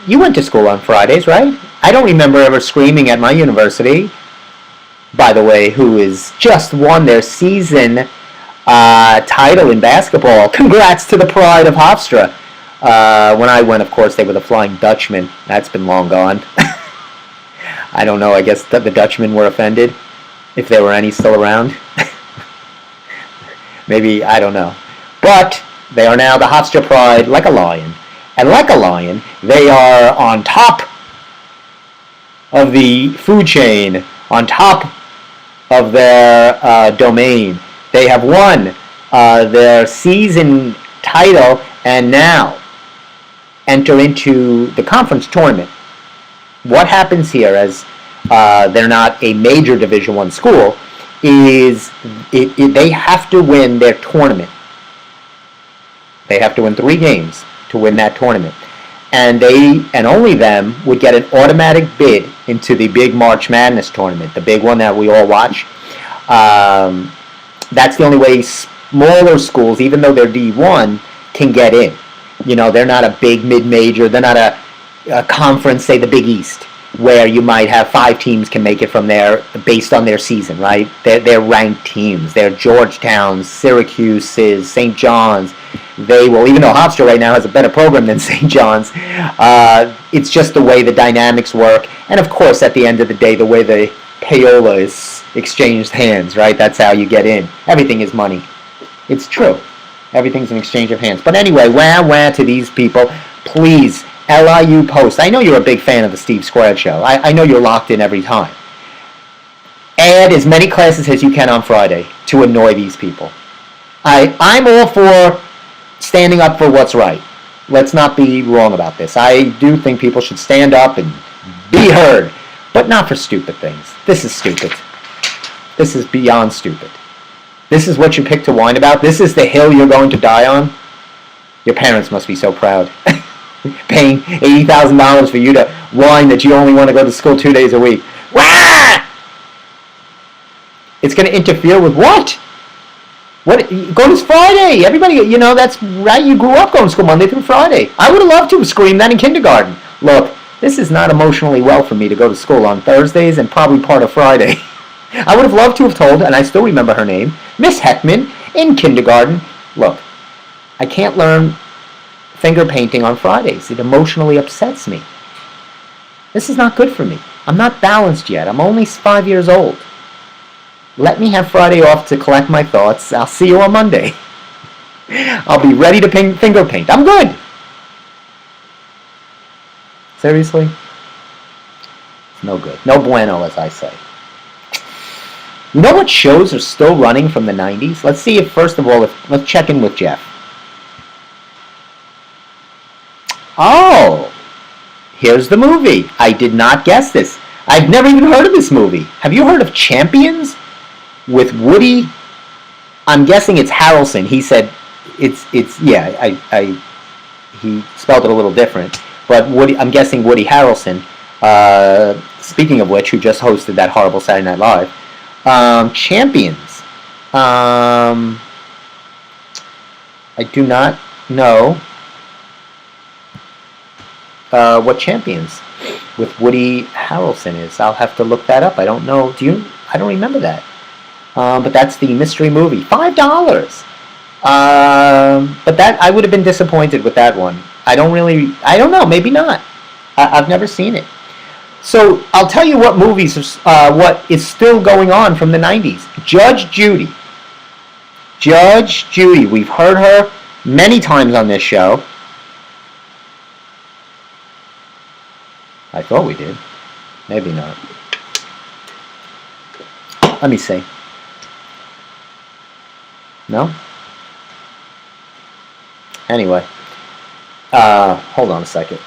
You went to school on Fridays, right? I don't remember ever screaming at my university. By the way, who has just won their season title in basketball. Congrats to the Pride of Hofstra. When I went, of course, they were the Flying Dutchmen. That's been long gone. I don't know. I guess the Dutchmen were offended, if there were any still around. Maybe, I don't know. But they are now the Hofstra Pride, like a lion. And like a lion, they are on top of the food chain, on top of their domain. They have won their season title and now enter into the conference tournament. What happens here, as they're not a major Division I school, is they have to win their tournament. They have to win 3 games to win that tournament. And they, and only them, would get an automatic bid into the big March Madness tournament, the big one that we all watch. That's the only way smaller schools, even though they're D1, can get in. You know, they're not a big mid-major, they're not a conference, say the Big East, where you might have 5 teams can make it from there based on their season, right? They're ranked teams. They're Georgetowns, Syracuse's, St. John's. They will, even though Hofstra right now has a better program than St. John's, it's just the way the dynamics work. And of course, at the end of the day, the way the payola is exchanged hands, right? That's how you get in. Everything is money. It's true. Everything's an exchange of hands. But anyway, wah to these people. Please, LIU Post. I know you're a big fan of the Steve Squared Show. I know you're locked in every time. Add as many classes as you can on Friday to annoy these people. I'm all for standing up for what's right. Let's not be wrong about this. I do think people should stand up and be heard, but not for stupid things. This is stupid. This is beyond stupid. This is what you pick to whine about? This is the hill you're going to die on? Your parents must be so proud. Paying $80,000 for you to whine that you only want to go to school 2 days a week. Wah! It's going to interfere with what? What? Go to Friday. Everybody, you know, that's right. You grew up going to school Monday through Friday. I would have loved to have screamed that in kindergarten. Look, this is not emotionally well for me to go to school on Thursdays and probably part of Friday. I would have loved to have told, and I still remember her name, Miss Heckman, in kindergarten, look, I can't learn finger painting on Fridays. It emotionally upsets me. This is not good for me. I'm not balanced yet. I'm only 5 years old. Let me have Friday off to collect my thoughts. I'll see you on Monday. I'll be ready to finger paint. I'm good. Seriously? It's no good. No bueno, as I say. You know what shows are still running from the 90s? Let's see if, first of all, let's check in with Jeff. Oh, here's the movie. I did not guess this. I've never even heard of this movie. Have you heard of Champions? With Woody, I'm guessing it's Harrelson. He said he spelled it a little different. But I'm guessing Woody Harrelson. Speaking of which, who just hosted that horrible Saturday Night Live. Champions. I do not know what Champions with Woody Harrelson is. I'll have to look that up. I don't know. I don't remember that. But that's the mystery movie. $5. But that I would have been disappointed with that one. I don't know. Maybe not. I've never seen it. So I'll tell you what movies, what is still going on from the 90s. Judge Judy. Judge Judy. We've heard her many times on this show. I thought we did. Maybe not. Let me see. No? Anyway. Hold on a second.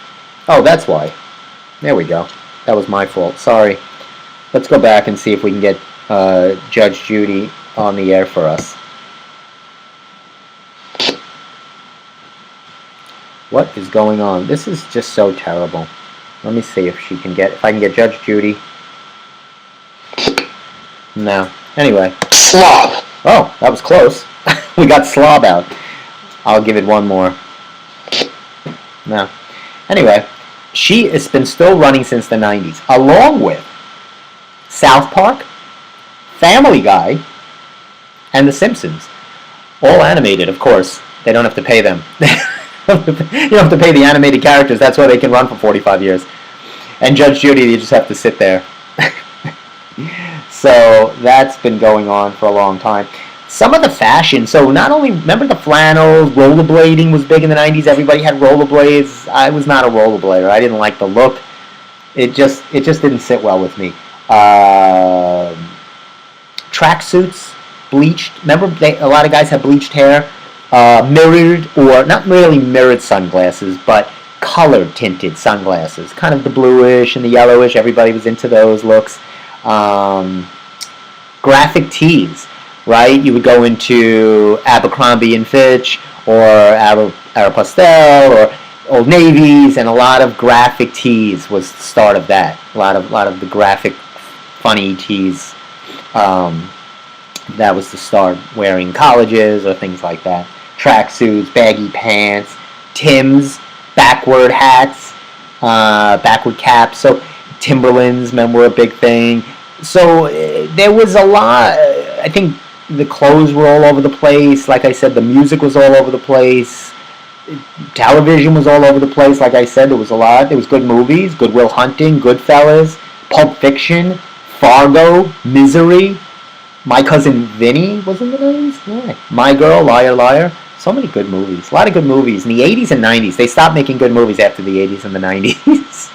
Oh, that's why. There we go. That was my fault. Sorry. Let's go back and see if we can get Judge Judy on the air for us. What is going on? This is just so terrible. Let me see if I can get Judge Judy. No. Anyway. Slob. Oh, that was close. We got slob out. I'll give it one more. No. Anyway, she has been still running since the 90s, along with South Park, Family Guy, and The Simpsons. All animated, of course. They don't have to pay them. You don't have to pay the animated characters. That's why they can run for 45 years. And Judge Judy, you just have to sit there. So that's been going on for a long time. Some of the fashion, so not only, remember the flannels, rollerblading was big in the 90s, everybody had rollerblades. I was not a rollerblader. I didn't like the look. It just didn't sit well with me. Tracksuits, bleached. Remember, a lot of guys had bleached hair. Mirrored, or not really mirrored sunglasses, but colored tinted sunglasses. Kind of the bluish and the yellowish. Everybody was into those looks. Graphic tees. Right, you would go into Abercrombie and Fitch or Aeropostale or Old Navy's, and a lot of graphic tees was the start of that. A lot of the graphic, funny tees. That was the start. Wearing colleges or things like that. Tracksuits, baggy pants, Timbs, backward hats, backward caps. So Timberlands, men were a big thing. So there was a lot. I think the clothes were all over the place. Like I said, the music was all over the place. Television was all over the place. Like I said, there was a lot. There was good movies. Good Will Hunting, Goodfellas, Pulp Fiction, Fargo, Misery. My Cousin Vinny was in the 90s. Yeah. My Girl, Liar, Liar. So many good movies. A lot of good movies. In the 80s and 90s. They stopped making good movies after the 80s and the 90s.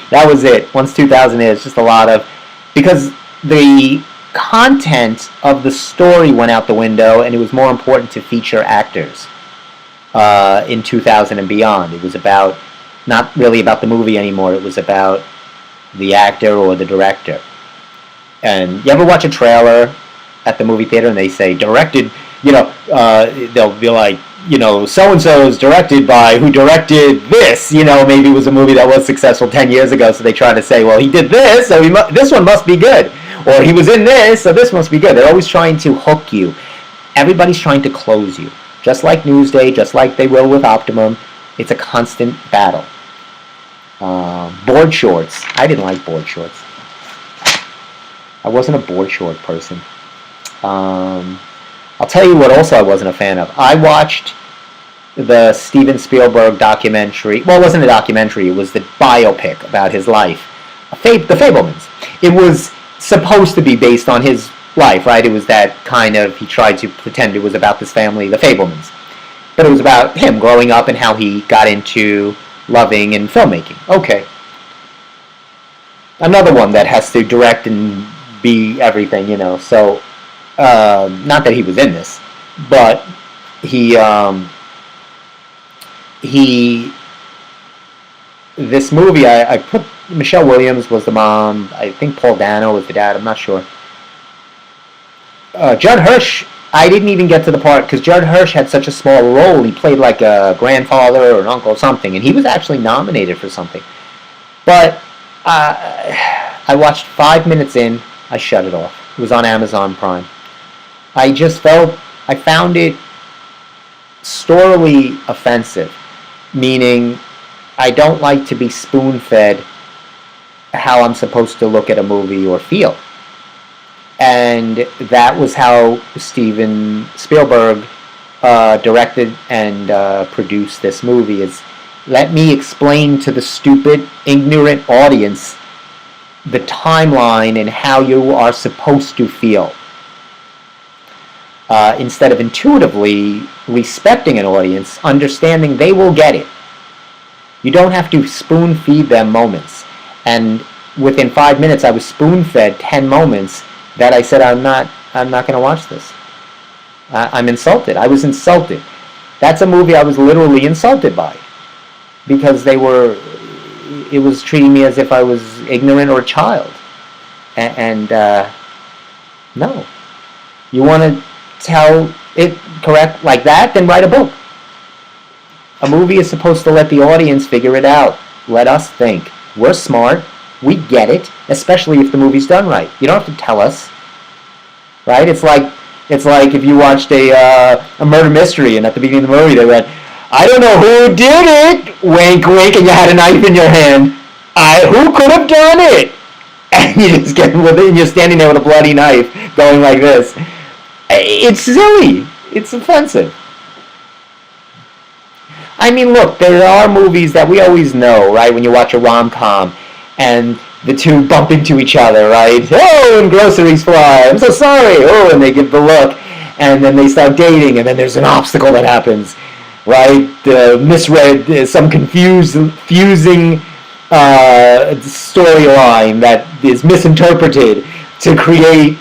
That was it. Once 2000 is just a lot of... Because the content of the story went out the window, and it was more important to feature actors in 2000 and beyond. It was about, not really about the movie anymore, it was about the actor or the director. And you ever watch a trailer at the movie theater and they say, directed, they'll be like, so-and-so is directed by who directed this, maybe it was a movie that was successful 10 years ago, so they try to say, well, he did this, so this one must be good. Or he was in this, so this must be good. They're always trying to hook you. Everybody's trying to close you. Just like Newsday, just like they will with Optimum. It's a constant battle. Board shorts. I didn't like board shorts. I wasn't a board short person. I'll tell you what also I wasn't a fan of. I watched the Steven Spielberg documentary. Well, it wasn't a documentary. It was the biopic about his life. The Fabelmans. It was supposed to be based on his life, right? It was that kind of, he tried to pretend it was about this family, the Fabelmans. But it was about him growing up and how he got into loving and filmmaking. Okay. Another one that has to direct and be everything, So, not that he was in this, but this movie, I put, Michelle Williams was the mom, I think Paul Dano was the dad, I'm not sure. Judd Hirsch I didn't even get to the part because Judd Hirsch had such a small role. He played like a grandfather or an uncle or something, and he was actually nominated for something. But I watched 5 minutes in. I shut it off. It was on Amazon Prime. I found it sorely offensive, meaning I don't like to be spoon-fed how I'm supposed to look at a movie or feel. And that was how Steven Spielberg directed and produced this movie. Is let me explain to the stupid, ignorant audience the timeline and how you are supposed to feel. Instead of intuitively respecting an audience, understanding they will get it. You don't have to spoon feed them moments. And within 5 minutes, I was spoon fed 10 moments that I said, I'm not going to watch this. I'm insulted. I was insulted. That's a movie I was literally insulted by, because it was treating me as if I was ignorant or a child. And no. You want to tell it correct like that, then write a book. A movie is supposed to let the audience figure it out. Let us think. We're smart. We get it, especially if the movie's done right. You don't have to tell us, right? It's like if you watched a murder mystery, and at the beginning of the movie they went, "I don't know who did it," wink, wink, and you had a knife in your hand. Who could have done it? And you just get with it, and you're standing there with a bloody knife, going like this. It's silly. It's offensive. I mean, look, there are movies that we always know, right? When you watch a rom-com, and the two bump into each other, right? Oh, and groceries fly. I'm so sorry. Oh, and they give the look, and then they start dating, and then there's an obstacle that happens, right? Misread, some confusing storyline that is misinterpreted to create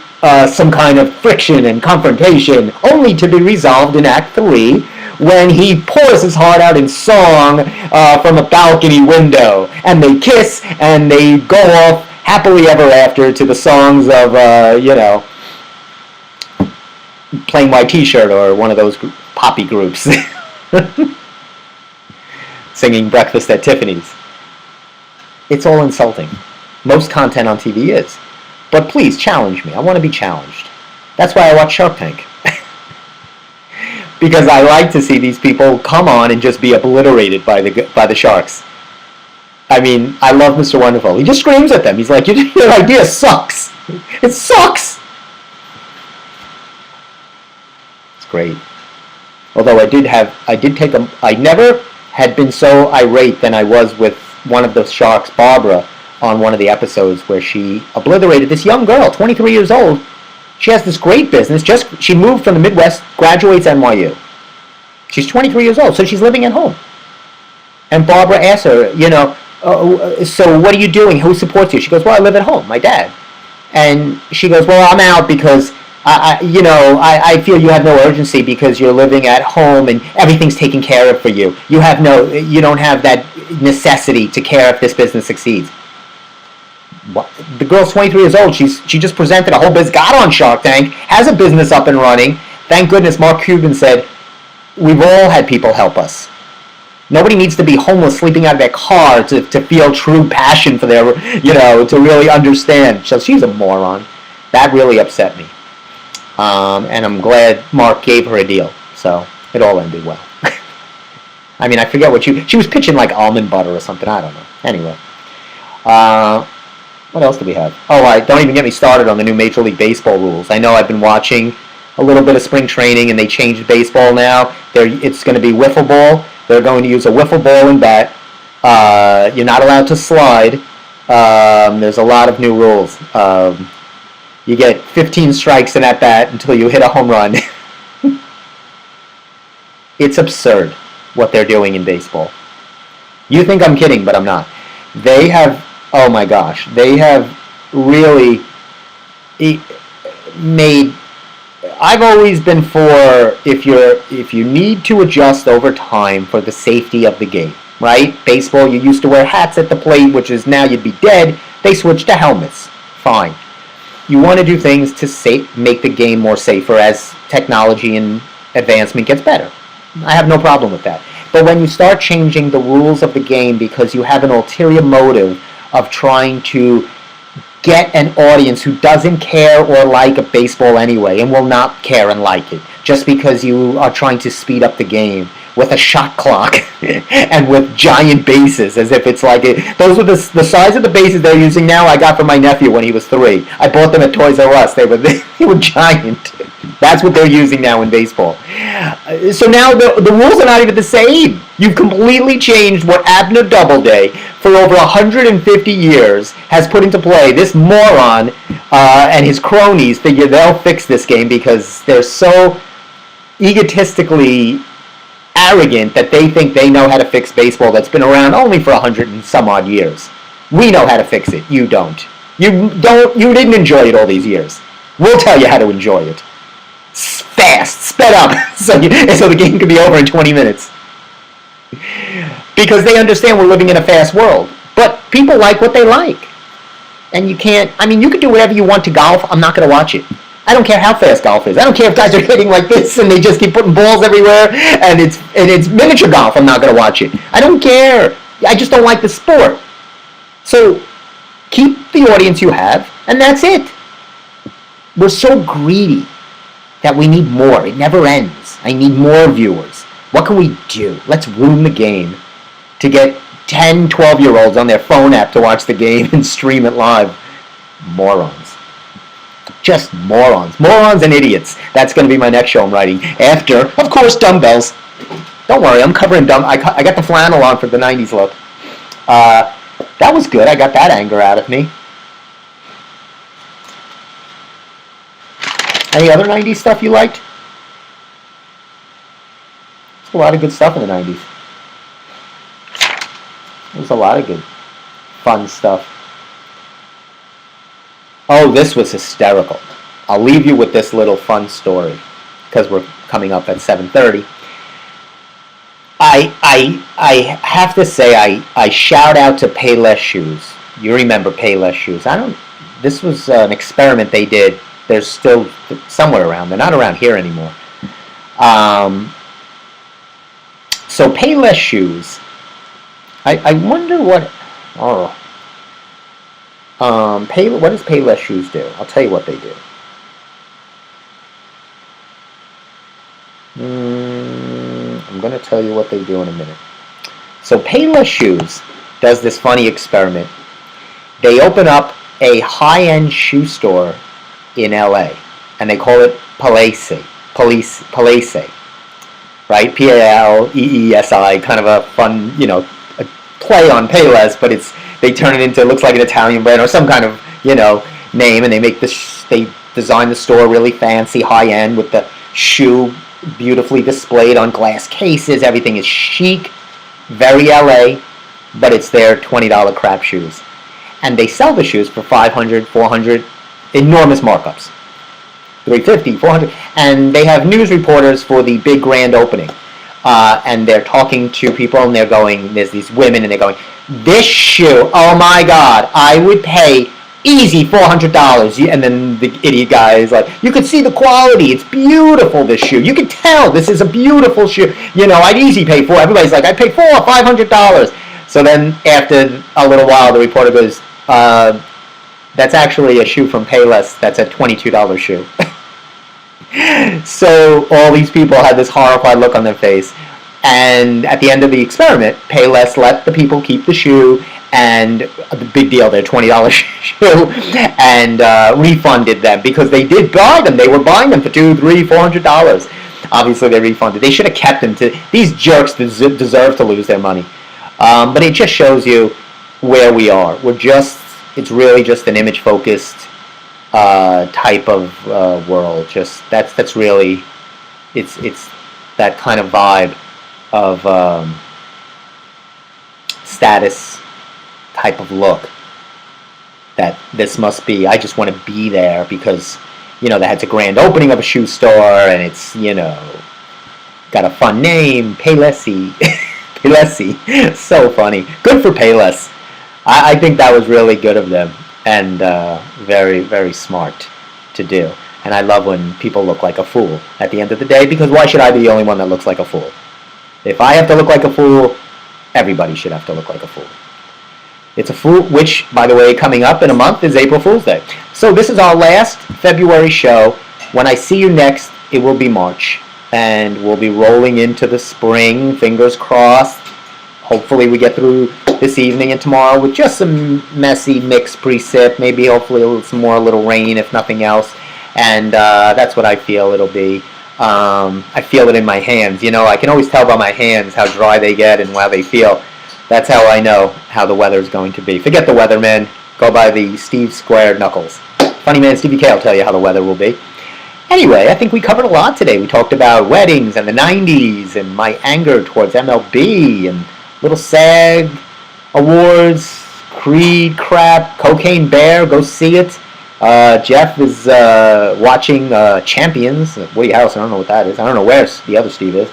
some kind of friction and confrontation, only to be resolved in Act 3, when he pours his heart out in song from a balcony window, and they kiss, and they go off happily ever after to the songs of, Plain White T-Shirt or one of those poppy groups singing Breakfast at Tiffany's. It's all insulting. Most content on TV is. But please, challenge me. I want to be challenged. That's why I watch Shark Tank. Because I like to see these people come on and just be obliterated by the sharks. I mean, I love Mr. Wonderful. He just screams at them. He's like, your idea sucks. It sucks. It's great. Although I never had been so irate than I was with one of the sharks, Barbara, on one of the episodes where she obliterated this young girl, 23 years old. She has this great business. She moved from the Midwest, graduates NYU. She's 23 years old, so she's living at home. And Barbara asks her, so what are you doing? Who supports you? She goes, well, I live at home, my dad. And she goes, well, I'm out because I feel you have no urgency because you're living at home and everything's taken care of for you. You don't have that necessity to care if this business succeeds. What? The girl's 23 years old. She just presented a whole business, got on Shark Tank, has a business up and running. Thank goodness Mark Cuban said, we've all had people help us. Nobody needs to be homeless, sleeping out of their car to feel true passion for their, to really understand. So she's a moron. That really upset me. And I'm glad Mark gave her a deal. So it all ended well. I mean, I forget what she was pitching like almond butter or something. I don't know. Anyway. What else do we have? Oh, don't even get me started on the new Major League Baseball rules. I know I've been watching a little bit of spring training, and they changed baseball now. It's going to be wiffle ball. They're going to use a wiffle ball and bat. You're not allowed to slide. There's a lot of new rules. You get 15 strikes in at bat until you hit a home run. It's absurd what they're doing in baseball. You think I'm kidding, but I'm not. They have... Oh my gosh, they have really made... I've always been for if you need to adjust over time for the safety of the game, right? Baseball, you used to wear hats at the plate, which is now you'd be dead. They switched to helmets. Fine. You want to do things to make the game more safer as technology and advancement gets better. I have no problem with that. But when you start changing the rules of the game because you have an ulterior motive of trying to get an audience who doesn't care or like a baseball anyway and will not care and like it, just because you are trying to speed up the game with a shot clock and with giant bases, as if it's like it. Those are the size of the bases they're using now. I got from my nephew when he was 3. I bought them at Toys R Us. They were giant. That's what they're using now in baseball. So now the rules are not even the same. You've completely changed what Abner Doubleday, for over 150 years, has put into play. This moron and his cronies figure they'll fix this game because they're so egotistically arrogant that they think they know how to fix baseball that's been around only for 100 and some odd years. We know how to fix it. You don't. You didn't enjoy it all these years. We'll tell you how to enjoy it. Fast, sped up, so the game can be over in 20 minutes. Because they understand we're living in a fast world. But people like what they like. And you can't, you can do whatever you want to golf. I'm not going to watch it. I don't care how fast golf is. I don't care if guys are hitting like this and they just keep putting balls everywhere and it's miniature golf. I'm not going to watch it. I don't care. I just don't like the sport. So keep the audience you have, and that's it. We're so greedy that we need more. It never ends. I need more viewers. What can we do? Let's ruin the game to get 10, 12-year-olds on their phone app to watch the game and stream it live. Morons. Just morons. Morons and idiots. That's going to be my next show I'm writing. After, of course, dumbbells. Don't worry, I'm covering I got the flannel on for the 90s look. That was good. I got that anger out of me. Any other 90s stuff you liked? There's a lot of good stuff in the 90s. There's a lot of good, fun stuff. Oh, this was hysterical. I'll leave you with this little fun story because we're coming up at 7:30. I have to say I shout out to Payless Shoes. You remember Payless Shoes? This was an experiment they did. They're still somewhere around. They're not around here anymore. So Payless Shoes. I wonder what. What does Payless Shoes do? I'll tell you what they do. I'm going to tell you what they do in a minute. So Payless Shoes does this funny experiment. They open up a high-end shoe store in LA, and they call it Palese, right? P-A-L-E-E-S-I, kind of a fun, a play on Payless, but they turn it into, it looks like an Italian brand or some kind of, name, and they make they design the store really fancy, high-end, with the shoe beautifully displayed on glass cases. Everything is chic, very LA, but it's their $20 crap shoes. And they sell the shoes for $500, $400, enormous markups. $350, $400, and they have news reporters for the big grand opening. And they're talking to people, and they're going, there's these women, and they're going, this shoe, oh my God, I would pay easy $400. And then the idiot guy is like, you could see the quality, it's beautiful, this shoe. You can tell this is a beautiful shoe. I'd easy pay for. Everybody's like, I'd pay $500. So then after a little while, the reporter goes, that's actually a shoe from Payless. That's a $22 shoe. So all these people had this horrified look on their face. And at the end of the experiment, Payless let the people keep the shoe, and the big deal, their $20 shoe, and refunded them because they did buy them. They were buying them for $200, $300, $400. Obviously, they refunded. They should have kept them. These jerks deserve to lose their money. But it just shows you where we are. It's really just an image-focused type of world. That's really, it's that kind of vibe of status type of look that this must be. I just want to be there because they had a grand opening of a shoe store, and it's got a fun name, Paylessy. Paylessy. So funny. Good for Payless. I think that was really good of them. and very, very smart to do. And I love when people look like a fool at the end of the day, because why should I be the only one that looks like a fool? If I have to look like a fool, everybody should have to look like a fool. It's a fool, which, by the way, coming up in a month is April Fool's Day. So this is our last February show. When I see you next, it will be March. And we'll be rolling into the spring, fingers crossed. Hopefully we get through this evening and tomorrow with just some messy mixed precip, maybe hopefully some more little rain if nothing else. And that's what I feel it'll be. I feel it in my hands. You know, I can always tell by my hands how dry they get and how they feel. That's how I know how the weather's going to be. Forget the weather, man. Go by the Steve Squared Knuckles. Funny man Stevie K will tell you how the weather will be. Anyway, I think we covered a lot today. We talked about weddings and the 90s and my anger towards MLB and Little SAG awards, Creed crap, Cocaine Bear, go see it. Jeff is watching Champions at Woody House. I don't know what that is. I don't know where the other Steve is.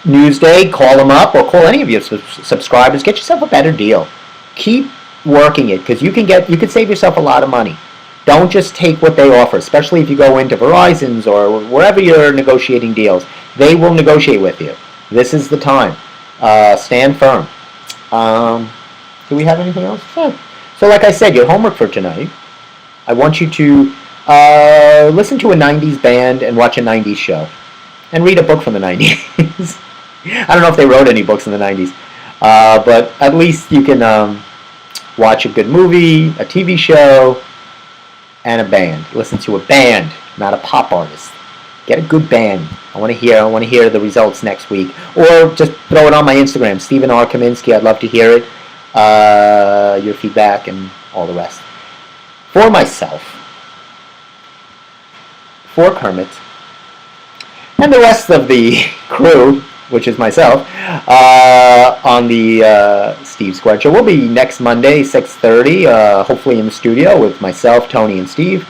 Newsday, call him up or call any of your subscribers. Get yourself a better deal. Keep working it because you can save yourself a lot of money. Don't just take what they offer, especially if you go into Verizon's or wherever you're negotiating deals. They will negotiate with you. This is the time. Stand firm. Do we have anything else? Yeah. So like I said, your homework for tonight, I want you to listen to a 90s band and watch a 90s show. And read a book from the 90s. I don't know if they wrote any books in the 90s. But at least you can watch a good movie, a TV show, and a band. Listen to a band, not a pop artist. Get a good band. I want to hear the results next week. Or just throw it on my Instagram, Stephen R. Kaminsky. I'd love to hear it. Your feedback and all the rest. For myself, for Kermit, and the rest of the crew, which is myself, on the Steve Squared Show. We'll be next Monday, 6:30, hopefully in the studio with myself, Tony, and Steve.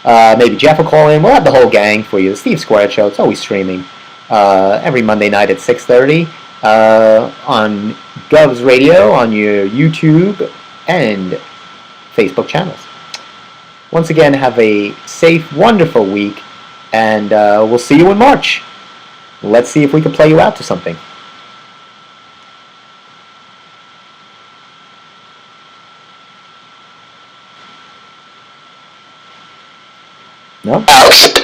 Maybe Jeff will call in. We'll have the whole gang for you. The Steve Squared Show, it's always streaming every Monday night at 6:30 on Govs Radio, on your YouTube and Facebook channels. Once again, have a safe, wonderful week. And we'll see you in March. Let's see if we can play you out to something. No? Out.